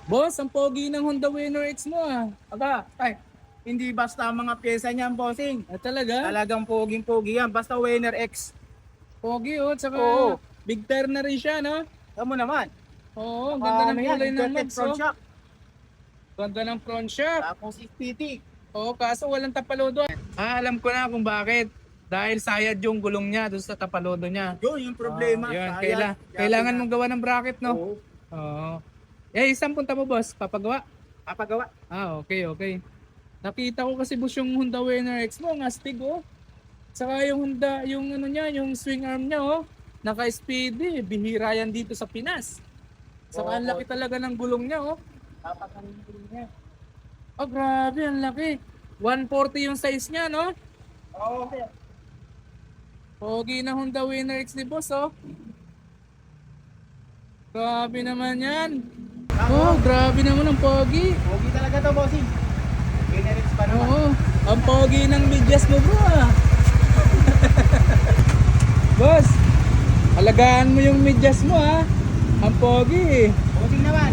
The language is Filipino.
Boss, ang pogi ng Honda Winner X mo ah. Aba, ay, hindi basta mga pyesa niyan, bossing. Talaga? Talagang poging-pogi yan. Basta Winner X. Pogi oh, tsaka Oo. big tire na rin siya, no? Tama naman. Oo, ang ganda ng kulay ng inverted mags, front oh. shock. Ganda ng front shock. Tapos SPT. Oo, kaso walang tapalodo. Alam ko na kung bakit. Dahil sayad yung gulong niya doon sa tapalodo niya. Yun yung problema. Yun, Sayang. kailangan mong gawa ng bracket, no? Oo. Oo. Eh, isang punta mo, boss. Papagawa? Papagawa. Okay, okay. Nakita ko kasi, boss, yung Honda Winner X mo, ang astig, oh. Saka yung Honda, yung ano niya, yung swing arm niya, oh. Naka-speedy. Bihira yan dito sa Pinas. Saka ang laki talaga ng gulong niya, oh. Papakanin niya. Oh, grabe, ang laki. 140 yung size niya, no? Oo. Pogi na Honda Winner X ni boss, oh. Grabe naman yan. Oh, grabe naman ang pogi. Pogi talaga to, bossing. Winner X pa naman. Oo, ang pogi ng medyas mo, bro, ah. Boss, alagaan mo yung medyas mo, ah. Ang pogi, eh. Bossing naman.